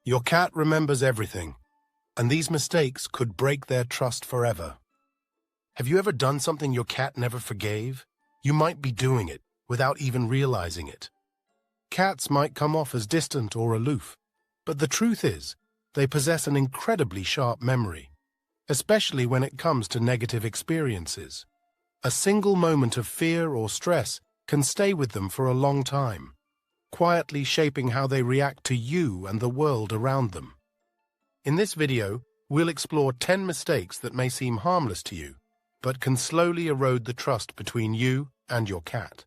Your cat remembers everything, and these mistakes could break their trust forever. Have you ever done something your cat never forgave? You might be doing it without even realizing it. Cats might come off as distant or aloof, but the truth is, they possess an incredibly sharp memory, especially when it comes to negative experiences. A single moment of fear or stress can stay with them for a long time, quietly shaping how they react to you and the world around them. In this video, we'll explore 10 mistakes that may seem harmless to you, but can slowly erode the trust between you and your cat.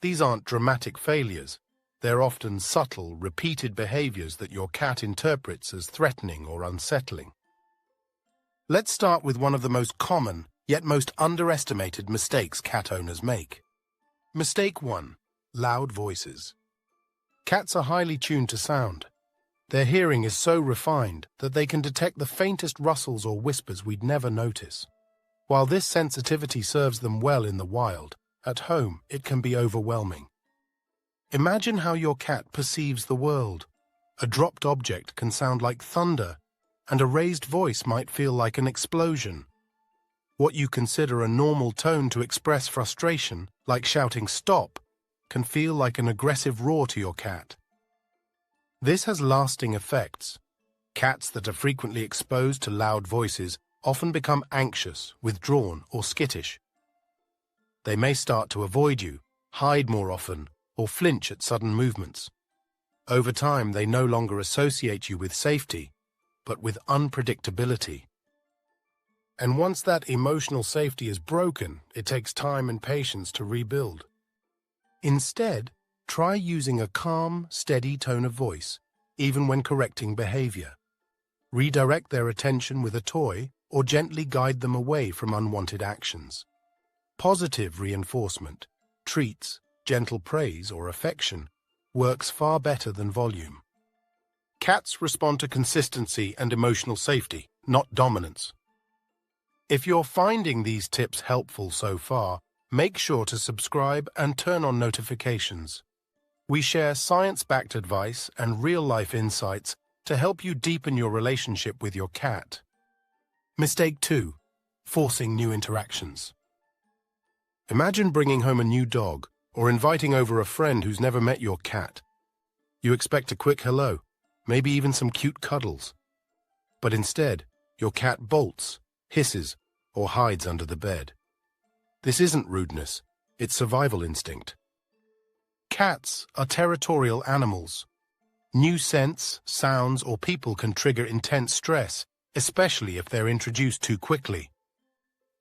These aren't dramatic failures. They're often subtle, repeated behaviors that your cat interprets as threatening or unsettling. Let's start with one of the most common, yet most underestimated mistakes cat owners make. Mistake 1. Loud voices. Cats are highly tuned to sound. Their hearing is so refined that they can detect the faintest rustles or whispers we'd never notice. While this sensitivity serves them well in the wild, at home it can be overwhelming. Imagine how your cat perceives the world. A dropped object can sound like thunder, and a raised voice might feel like an explosion. What you consider a normal tone to express frustration, like shouting "stop," can feel like an aggressive roar to your cat. This has lasting effects. Cats that are frequently exposed to loud voices often become anxious, withdrawn, or skittish. They may start to avoid you, hide more often, or flinch at sudden movements. Over time, they no longer associate you with safety, but with unpredictability. And once that emotional safety is broken, it takes time and patience to rebuild. Instead, try using a calm, steady tone of voice, even when correcting behavior. Redirect their attention with a toy or gently guide them away from unwanted actions. Positive reinforcement, treats, gentle praise, or affection works far better than volume. Cats respond to consistency and emotional safety, not dominance. If you're finding these tips helpful so far, make sure to subscribe and turn on notifications. We share science-backed advice and real-life insights to help you deepen your relationship with your cat. Mistake 2. Forcing new interactions. Imagine bringing home a new dog or inviting over a friend who's never met your cat. You expect a quick hello, maybe even some cute cuddles. But instead, your cat bolts, hisses, or hides under the bed. This isn't rudeness, it's survival instinct. Cats are territorial animals. New scents, sounds, or people can trigger intense stress, especially if they're introduced too quickly.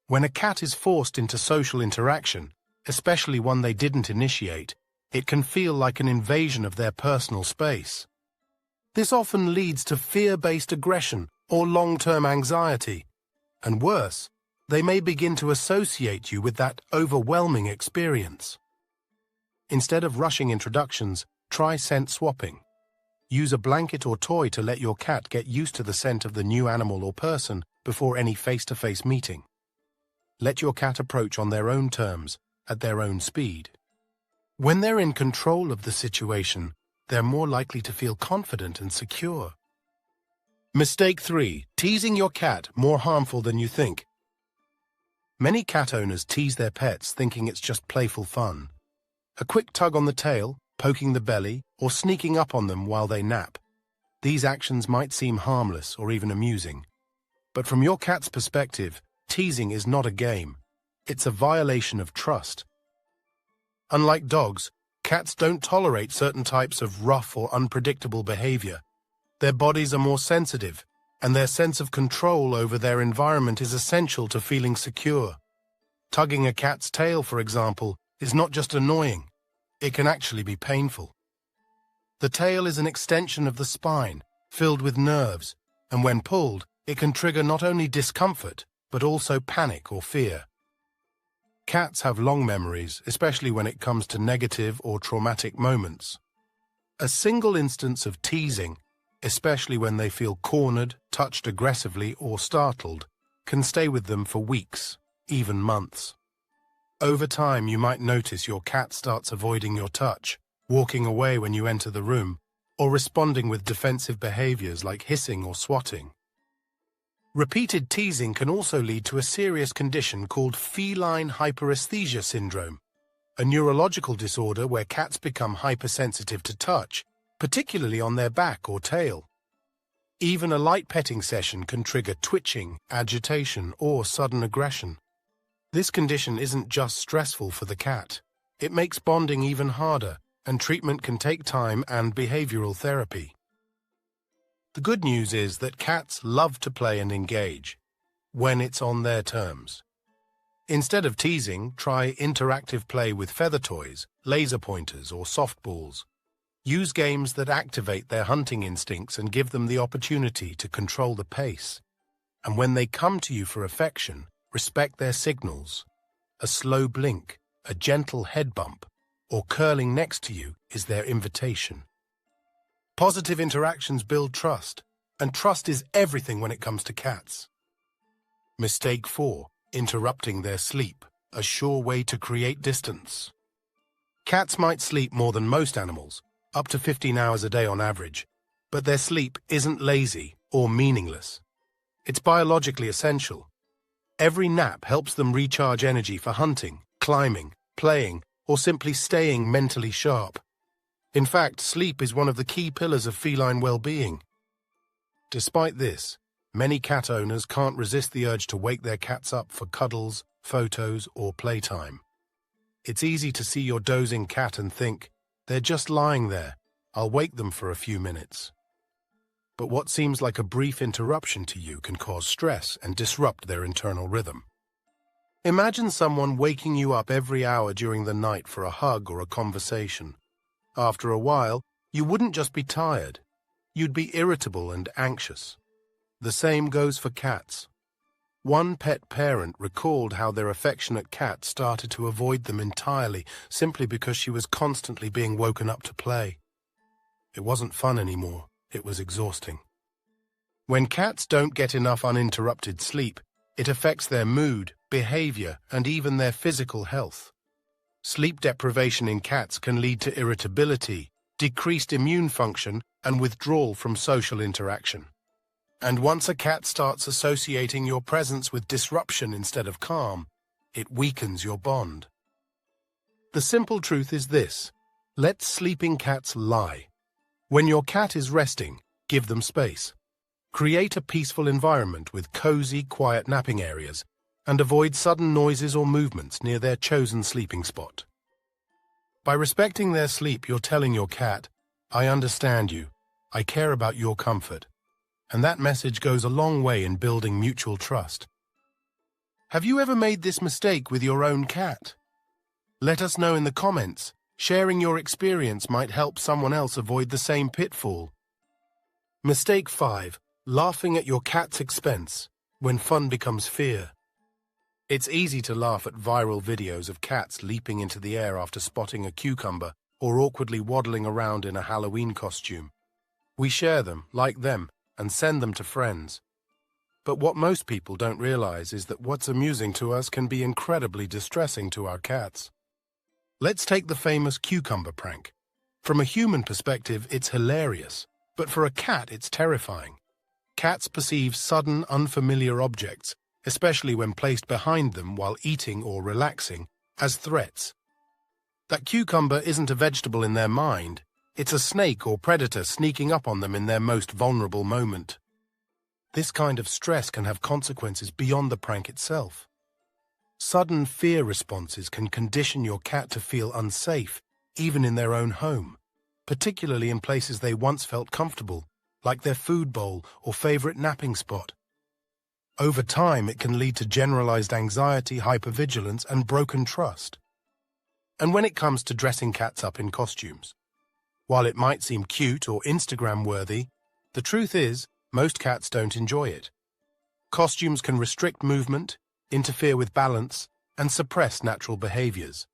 When a cat is forced into social interaction, especially one they didn't initiate, it can feel like an invasion of their personal space. This often leads to fear-based aggression or long-term anxiety. And worse, they may begin to associate you with that overwhelming experience. Instead of rushing introductions, try scent swapping. Use a blanket or toy to let your cat get used to the scent of the new animal or person before any face-to-face meeting. Let your cat approach on their own terms, at their own speed. When they're in control of the situation, they're more likely to feel confident and secure. Mistake 3. Teasing your cat more harmful than you think. Many cat owners tease their pets thinking it's just playful fun. A quick tug on the tail, poking the belly, or sneaking up on them while they nap. These actions might seem harmless or even amusing. But from your cat's perspective, teasing is not a game. It's a violation of trust. Unlike dogs, cats don't tolerate certain types of rough or unpredictable behavior. Their bodies are more sensitive, and their sense of control over their environment is essential to feeling secure. Tugging a cat's tail, for example, is not just annoying. It can actually be painful. The tail is an extension of the spine, filled with nerves, and when pulled, it can trigger not only discomfort, but also panic or fear. Cats have long memories, especially when it comes to negative or traumatic moments. A single instance of teasing, especially when they feel cornered, touched aggressively, or startled, can stay with them for weeks, even months. Over time, you might notice your cat starts avoiding your touch, walking away when you enter the room, or responding with defensive behaviors like hissing or swatting. Repeated teasing can also lead to a serious condition called feline hyperesthesia syndrome, a neurological disorder where cats become hypersensitive to touch, particularly on their back or tail. Even a light petting session can trigger twitching, agitation, or sudden aggression. This condition isn't just stressful for the cat. It makes bonding even harder, and treatment can take time and behavioral therapy. The good news is that cats love to play and engage, when it's on their terms. Instead of teasing, try interactive play with feather toys, laser pointers, or softballs. Use games that activate their hunting instincts and give them the opportunity to control the pace. And when they come to you for affection, respect their signals. A slow blink, a gentle head bump, or curling next to you is their invitation. Positive interactions build trust, and trust is everything when it comes to cats. Mistake 4. Interrupting their sleep, a sure way to create distance. Cats might sleep more than most animals, up to 15 hours a day on average, but their sleep isn't lazy or meaningless. It's biologically essential. Every nap helps them recharge energy for hunting, climbing, playing, or simply staying mentally sharp. In fact, sleep is one of the key pillars of feline well-being. Despite this, many cat owners can't resist the urge to wake their cats up for cuddles, photos, or playtime. It's easy to see your dozing cat and think, they're just lying there, I'll wake them for a few minutes. But what seems like a brief interruption to you can cause stress and disrupt their internal rhythm. Imagine someone waking you up every hour during the night for a hug or a conversation. After a while, you wouldn't just be tired, you'd be irritable and anxious. The same goes for cats. One pet parent recalled how their affectionate cat started to avoid them entirely simply because she was constantly being woken up to play. It wasn't fun anymore, it was exhausting. When cats don't get enough uninterrupted sleep, it affects their mood, behavior, and even their physical health. Sleep deprivation in cats can lead to irritability, decreased immune function, and withdrawal from social interaction. And once a cat starts associating your presence with disruption instead of calm, it weakens your bond. The simple truth is this: let sleeping cats lie. When your cat is resting, give them space. Create a peaceful environment with cozy, quiet napping areas, and avoid sudden noises or movements near their chosen sleeping spot. By respecting their sleep, you're telling your cat, I understand you, I care about your comfort. And that message goes a long way in building mutual trust. Have you ever made this mistake with your own cat? Let us know in the comments. Sharing your experience might help someone else avoid the same pitfall. Mistake 5. Laughing at your cat's expense, when fun becomes fear. It's easy to laugh at viral videos of cats leaping into the air after spotting a cucumber or awkwardly waddling around in a Halloween costume. We share them, like them, and send them to friends. But what most people don't realize is that what's amusing to us can be incredibly distressing to our cats. Let's take the famous cucumber prank. From a human perspective, it's hilarious, but for a cat, it's terrifying. Cats perceive sudden, unfamiliar objects, especially when placed behind them while eating or relaxing, as threats. That cucumber isn't a vegetable in their mind. It's a snake or predator sneaking up on them in their most vulnerable moment. This kind of stress can have consequences beyond the prank itself. Sudden fear responses can condition your cat to feel unsafe, even in their own home, particularly in places they once felt comfortable, like their food bowl or favorite napping spot. Over time, it can lead to generalized anxiety, hypervigilance, and broken trust. And when it comes to dressing cats up in costumes, while it might seem cute or Instagram-worthy, the truth is, most cats don't enjoy it. Costumes can restrict movement, interfere with balance, and suppress natural behaviors.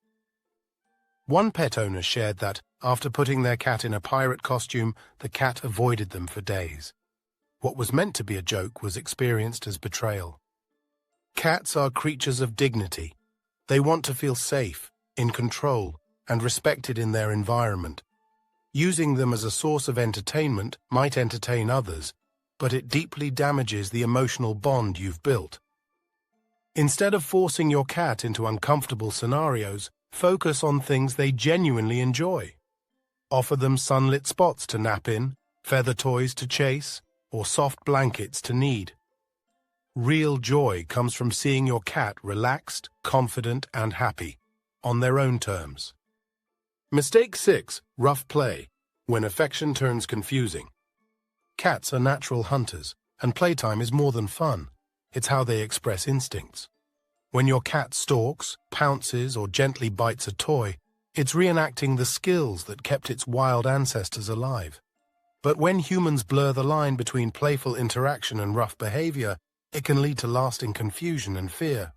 One pet owner shared that, after putting their cat in a pirate costume, the cat avoided them for days. What was meant to be a joke was experienced as betrayal. Cats are creatures of dignity. They want to feel safe, in control, and respected in their environment. Using them as a source of entertainment might entertain others, but it deeply damages the emotional bond you've built. Instead of forcing your cat into uncomfortable scenarios, focus on things they genuinely enjoy. Offer them sunlit spots to nap in, feather toys to chase, or soft blankets to knead. Real joy comes from seeing your cat relaxed, confident, and happy, on their own terms. Mistake 6. Rough play, when affection turns confusing. Cats are natural hunters, and playtime is more than fun. It's how they express instincts. When your cat stalks, pounces, or gently bites a toy, it's reenacting the skills that kept its wild ancestors alive. But when humans blur the line between playful interaction and rough behavior, it can lead to lasting confusion and fear.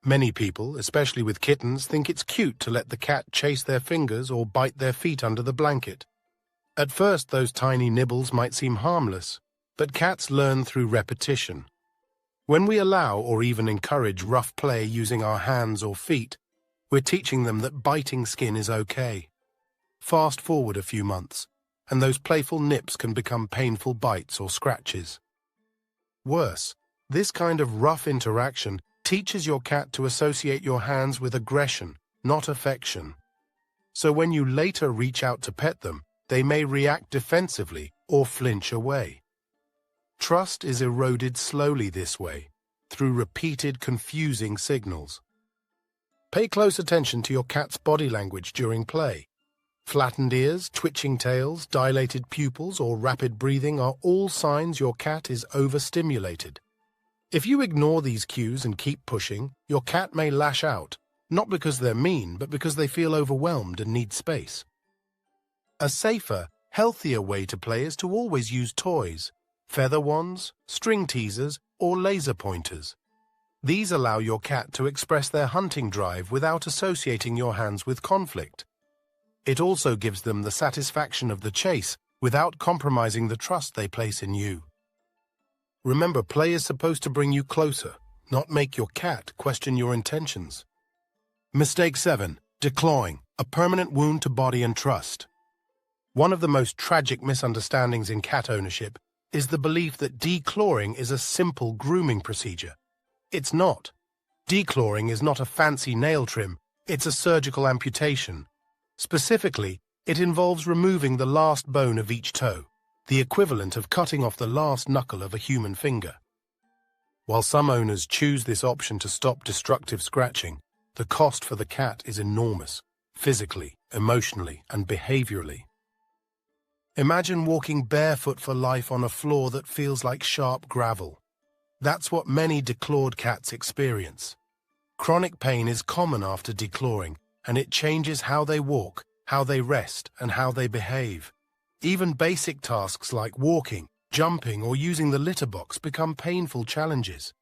Many people, especially with kittens, think it's cute to let the cat chase their fingers or bite their feet under the blanket. At first, those tiny nibbles might seem harmless, but cats learn through repetition. When we allow or even encourage rough play using our hands or feet, we're teaching them that biting skin is okay. Fast forward a few months, and those playful nips can become painful bites or scratches. Worse, this kind of rough interaction teaches your cat to associate your hands with aggression, not affection. So when you later reach out to pet them, they may react defensively or flinch away. Trust is eroded slowly this way, through repeated confusing signals. Pay close attention to your cat's body language during play. Flattened ears, twitching tails, dilated pupils, or rapid breathing are all signs your cat is overstimulated. If you ignore these cues and keep pushing, your cat may lash out, not because they're mean, but because they feel overwhelmed and need space. A safer, healthier way to play is to always use toys, feather wands, string teasers, or laser pointers. These allow your cat to express their hunting drive without associating your hands with conflict. It also gives them the satisfaction of the chase without compromising the trust they place in you. Remember, play is supposed to bring you closer, not make your cat question your intentions. Mistake 7. Declawing, a permanent wound to body and trust. One of the most tragic misunderstandings in cat ownership is the belief that declawing is a simple grooming procedure. It's not. Declawing is not a fancy nail trim, it's a surgical amputation. Specifically, it involves removing the last bone of each toe, the equivalent of cutting off the last knuckle of a human finger. While some owners choose this option to stop destructive scratching, the cost for the cat is enormous, physically, emotionally, and behaviorally. Imagine walking barefoot for life on a floor that feels like sharp gravel. That's what many declawed cats experience. Chronic pain is common after declawing, and it changes how they walk, how they rest, and how they behave. Even basic tasks like walking, jumping, or using the litter box become painful challenges.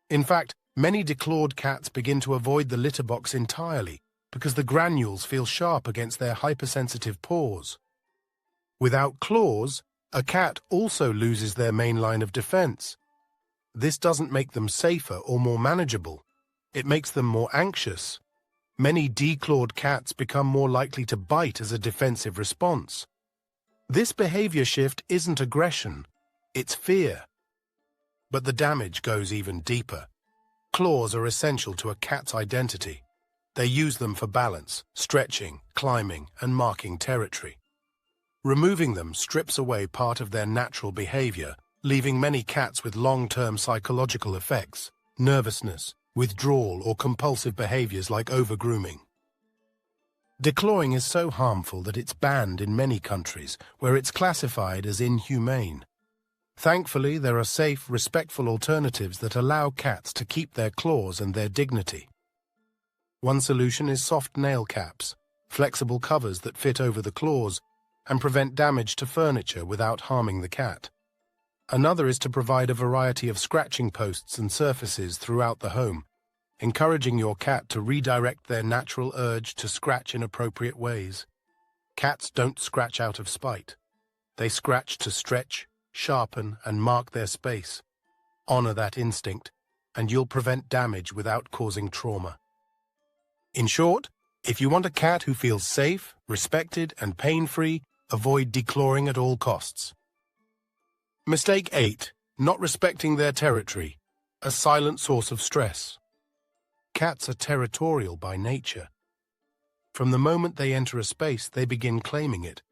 In fact, many declawed cats begin to avoid the litter box entirely because the granules feel sharp against their hypersensitive paws. Without claws, a cat also loses their main line of defense. This doesn't make them safer or more manageable. It makes them more anxious. Many declawed cats become more likely to bite as a defensive response. This behavior shift isn't aggression, it's fear. But the damage goes even deeper. Claws are essential to a cat's identity. They use them for balance, stretching, climbing, and marking territory. Removing them strips away part of their natural behavior, leaving many cats with long-term psychological effects, nervousness, withdrawal, or compulsive behaviors like overgrooming. Declawing is so harmful that it's banned in many countries, where it's classified as inhumane. Thankfully, there are safe, respectful alternatives that allow cats to keep their claws and their dignity. One solution is soft nail caps, flexible covers that fit over the claws and prevent damage to furniture without harming the cat. Another is to provide a variety of scratching posts and surfaces throughout the home, encouraging your cat to redirect their natural urge to scratch in appropriate ways. Cats don't scratch out of spite. They scratch to stretch, sharpen, and mark their space. Honor that instinct, and you'll prevent damage without causing trauma. In short, If you want a cat who feels safe, respected, and pain-free, avoid declawing at all costs. Mistake 8. Not respecting their territory. A silent source of stress. Cats are territorial by nature. From the moment they enter a space, they begin claiming it,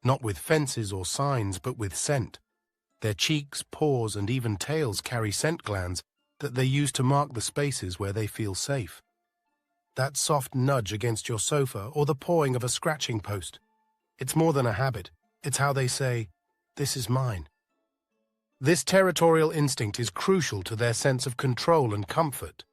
not with fences or signs, but with scent. Their cheeks, paws, and even tails carry scent glands that they use to mark the spaces where they feel safe. That soft nudge against your sofa or the pawing of a scratching post. It's more than a habit. It's how they say, "This is mine." This territorial instinct is crucial to their sense of control and comfort.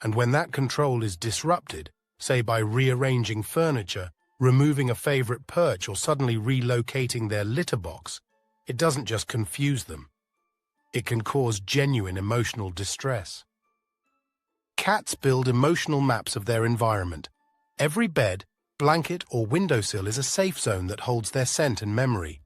And when that control is disrupted, say by rearranging furniture, removing a favorite perch, or suddenly relocating their litter box, it doesn't just confuse them. It can cause genuine emotional distress. Cats build emotional maps of their environment. Every bed, blanket, or windowsill is a safe zone that holds their scent and memory.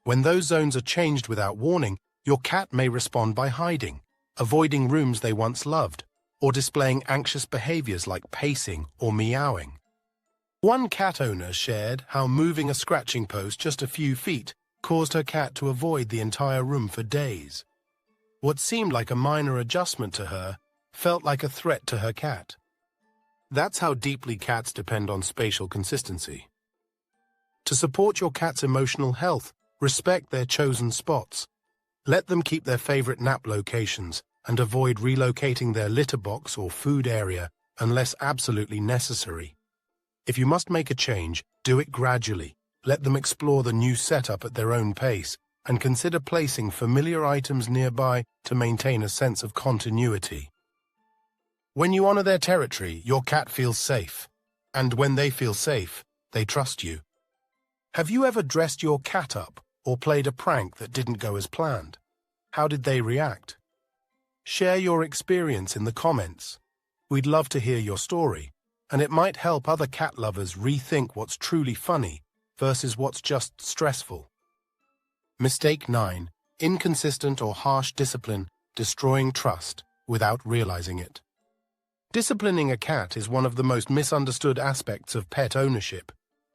When those zones are changed without warning, your cat may respond by hiding, avoiding rooms they once loved, or displaying anxious behaviors like pacing or meowing. One cat owner shared how moving a scratching post just a few feet caused her cat to avoid the entire room for days. What seemed like a minor adjustment to her felt like a threat to her cat. That's how deeply cats depend on spatial consistency. To support your cat's emotional health, respect their chosen spots. Let them keep their favorite nap locations and avoid relocating their litter box or food area unless absolutely necessary. If you must make a change, do it gradually. Let them explore the new setup at their own pace and consider placing familiar items nearby to maintain a sense of continuity. When you honor their territory, your cat feels safe. And when they feel safe, they trust you. Have you ever dressed your cat up or played a prank that didn't go as planned? How did they react? Share your experience in the comments. We'd love to hear your story, and it might help other cat lovers rethink what's truly funny versus what's just stressful. Mistake 9. Inconsistent or harsh discipline, destroying trust without realizing it. Disciplining a cat is one of the most misunderstood aspects of pet ownership.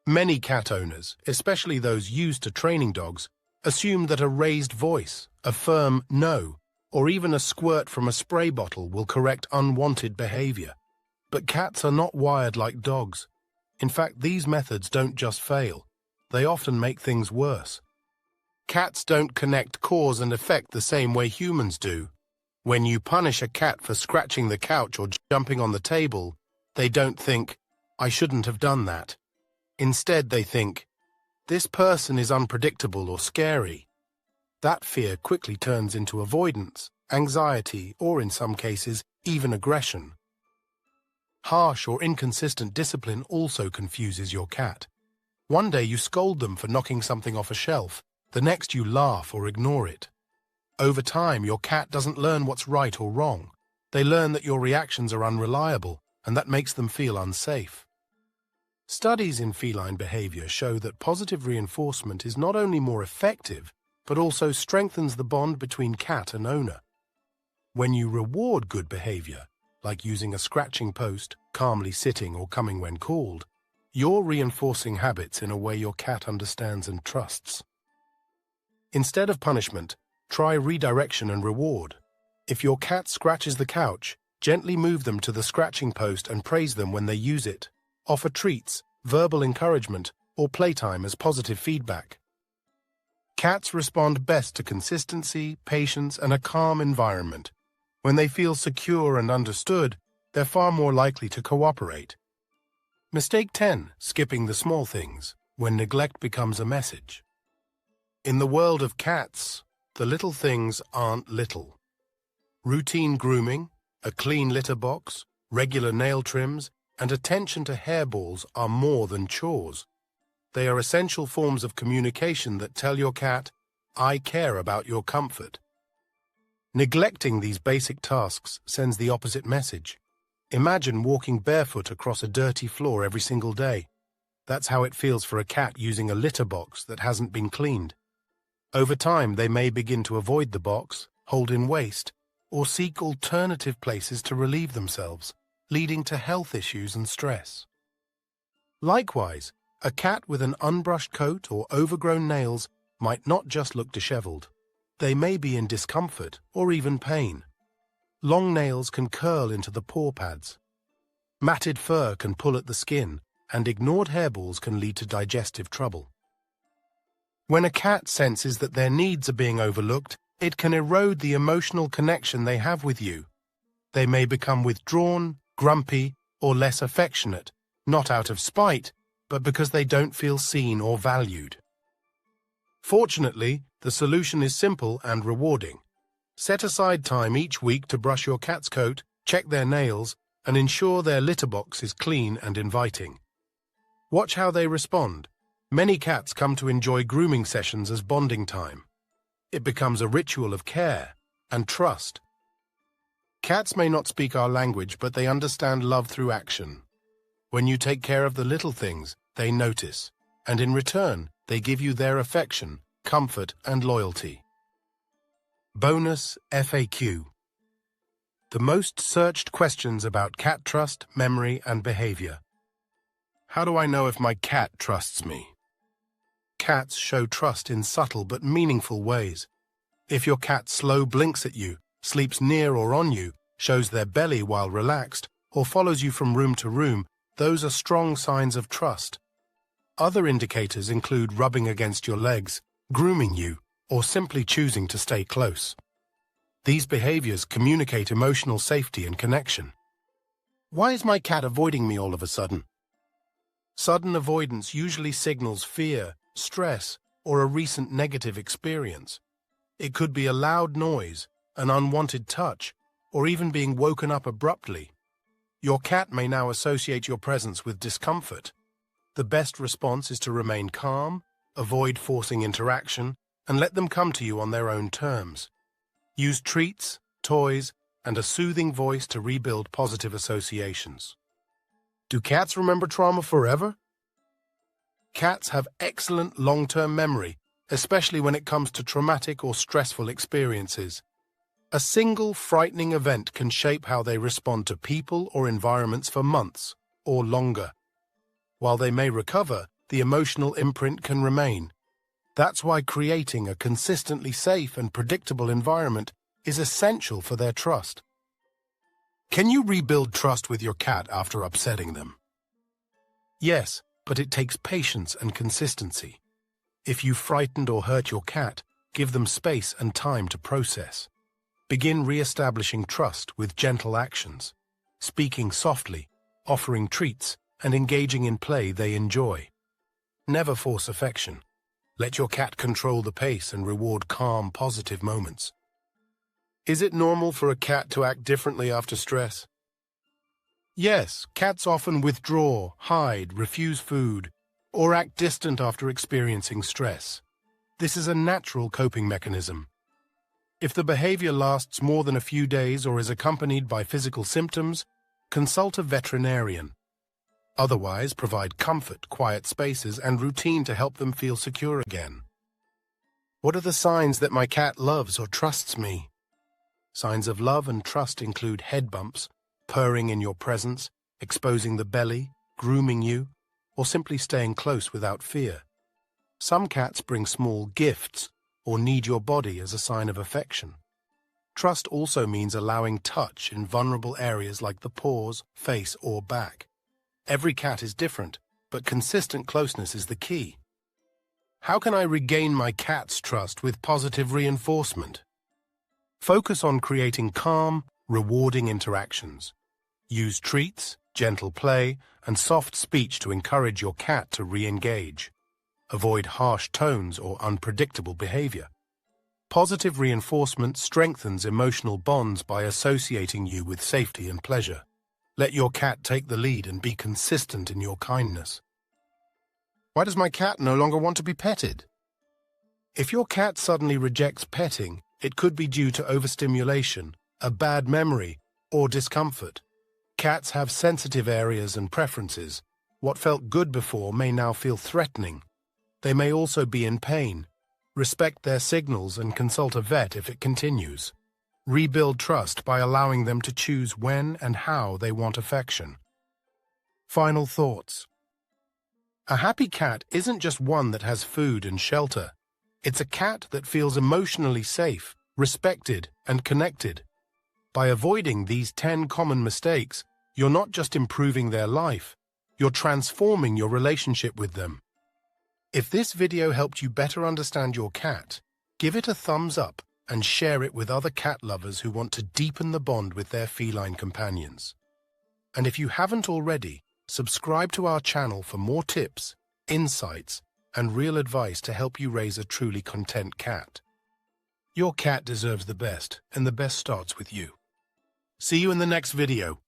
Many cat owners, especially those used to training dogs, assume that a raised voice, a firm no, or even a squirt from a spray bottle will correct unwanted behavior. But cats are not wired like dogs. In fact, these methods don't just fail. They often make things worse. Cats don't connect cause and effect the same way humans do. When you punish a cat for scratching the couch or jumping on the table, they don't think, "I shouldn't have done that." Instead, they think, "This person is unpredictable or scary." That fear quickly turns into avoidance, anxiety, or in some cases, even aggression. Harsh or inconsistent discipline also confuses your cat. One day you scold them for knocking something off a shelf, the next you laugh or ignore it. Over time, your cat doesn't learn what's right or wrong. They learn that your reactions are unreliable, and that makes them feel unsafe. Studies in feline behavior show that positive reinforcement is not only more effective, but also strengthens the bond between cat and owner. When you reward good behavior, like using a scratching post, calmly sitting, or coming when called, you're reinforcing habits in a way your cat understands and trusts. Instead of punishment, try redirection and reward. If your cat scratches the couch, gently move them to the scratching post and praise them when they use it. Offer treats, verbal encouragement, or playtime as positive feedback. Cats respond best to consistency, patience, and a calm environment. When they feel secure and understood, they're far more likely to cooperate. Mistake 10. Skipping the small things, when neglect becomes a message. In the world of cats, the little things aren't little. Routine grooming, a clean litter box, regular nail trims, and attention to hairballs are more than chores. They are essential forms of communication that tell your cat, "I care about your comfort." Neglecting these basic tasks sends the opposite message. Imagine walking barefoot across a dirty floor every single day. That's how it feels for a cat using a litter box that hasn't been cleaned. Over time, they may begin to avoid the box, hold in waste, or seek alternative places to relieve themselves, leading to health issues and stress. Likewise, a cat with an unbrushed coat or overgrown nails might not just look disheveled. They may be in discomfort or even pain. Long nails can curl into the paw pads. Matted fur can pull at the skin, and ignored hairballs can lead to digestive trouble. When a cat senses that their needs are being overlooked, it can erode the emotional connection they have with you. They may become withdrawn, grumpy, or less affectionate, not out of spite, but because they don't feel seen or valued. Fortunately, the solution is simple and rewarding. Set aside time each week to brush your cat's coat, check their nails, and ensure their litter box is clean and inviting. Watch how they respond. Many cats come to enjoy grooming sessions as bonding time. It becomes a ritual of care and trust. Cats may not speak our language, but they understand love through action. When you take care of the little things, they notice, and in return, they give you their affection, comfort, and loyalty. Bonus FAQ. The most searched questions about cat trust, memory, and behavior. How do I know if my cat trusts me? Cats show trust in subtle but meaningful ways. If your cat slow blinks at you, sleeps near or on you, shows their belly while relaxed, or follows you from room to room, those are strong signs of trust. Other indicators include rubbing against your legs, grooming you, or simply choosing to stay close. These behaviors communicate emotional safety and connection. Why is my cat avoiding me all of a sudden? Sudden avoidance usually signals fear, stress, or a recent negative experience. It could be a loud noise, an unwanted touch, or even being woken up abruptly. Your cat may now associate your presence with discomfort. The best response is to remain calm, avoid forcing interaction, and let them come to you on their own terms. Use treats, toys, and a soothing voice to rebuild positive associations. Do cats remember trauma forever? Cats have excellent long-term memory, especially when it comes to traumatic or stressful experiences. A single frightening event can shape how they respond to people or environments for months or longer. While they may recover, the emotional imprint can remain. That's why creating a consistently safe and predictable environment is essential for their trust. Can you rebuild trust with your cat after upsetting them? Yes, but it takes patience and consistency. If you frightened or hurt your cat, give them space and time to process. Begin re-establishing trust with gentle actions, speaking softly, offering treats, and engaging in play they enjoy. Never force affection. Let your cat control the pace and reward calm, positive moments. Is it normal for a cat to act differently after stress? Yes, cats often withdraw, hide, refuse food, or act distant after experiencing stress. This is a natural coping mechanism. If the behavior lasts more than a few days or is accompanied by physical symptoms, consult a veterinarian. Otherwise, provide comfort, quiet spaces, and routine to help them feel secure again. What are the signs that my cat loves or trusts me? Signs of love and trust include head bumps, purring in your presence, exposing the belly, grooming you, or simply staying close without fear. Some cats bring small gifts or need your body as a sign of affection. Trust also means allowing touch in vulnerable areas like the paws, face, or back. Every cat is different, but consistent closeness is the key. How can I regain my cat's trust with positive reinforcement? Focus on creating calm, rewarding interactions. Use treats, gentle play, and soft speech to encourage your cat to re-engage. Avoid harsh tones or unpredictable behavior. Positive reinforcement strengthens emotional bonds by associating you with safety and pleasure. Let your cat take the lead and be consistent in your kindness. Why does my cat no longer want to be petted? If your cat suddenly rejects petting, it could be due to overstimulation, a bad memory, or discomfort. Cats have sensitive areas and preferences. What felt good before may now feel threatening. They may also be in pain. Respect their signals and consult a vet if it continues. Rebuild trust by allowing them to choose when and how they want affection. Final thoughts. A happy cat isn't just one that has food and shelter. It's a cat that feels emotionally safe, respected, and connected. By avoiding these 10 common mistakes, you're not just improving their life, you're transforming your relationship with them. If this video helped you better understand your cat, give it a thumbs up and share it with other cat lovers who want to deepen the bond with their feline companions. And if you haven't already, subscribe to our channel for more tips, insights, and real advice to help you raise a truly content cat. Your cat deserves the best, and the best starts with you. See you in the next video.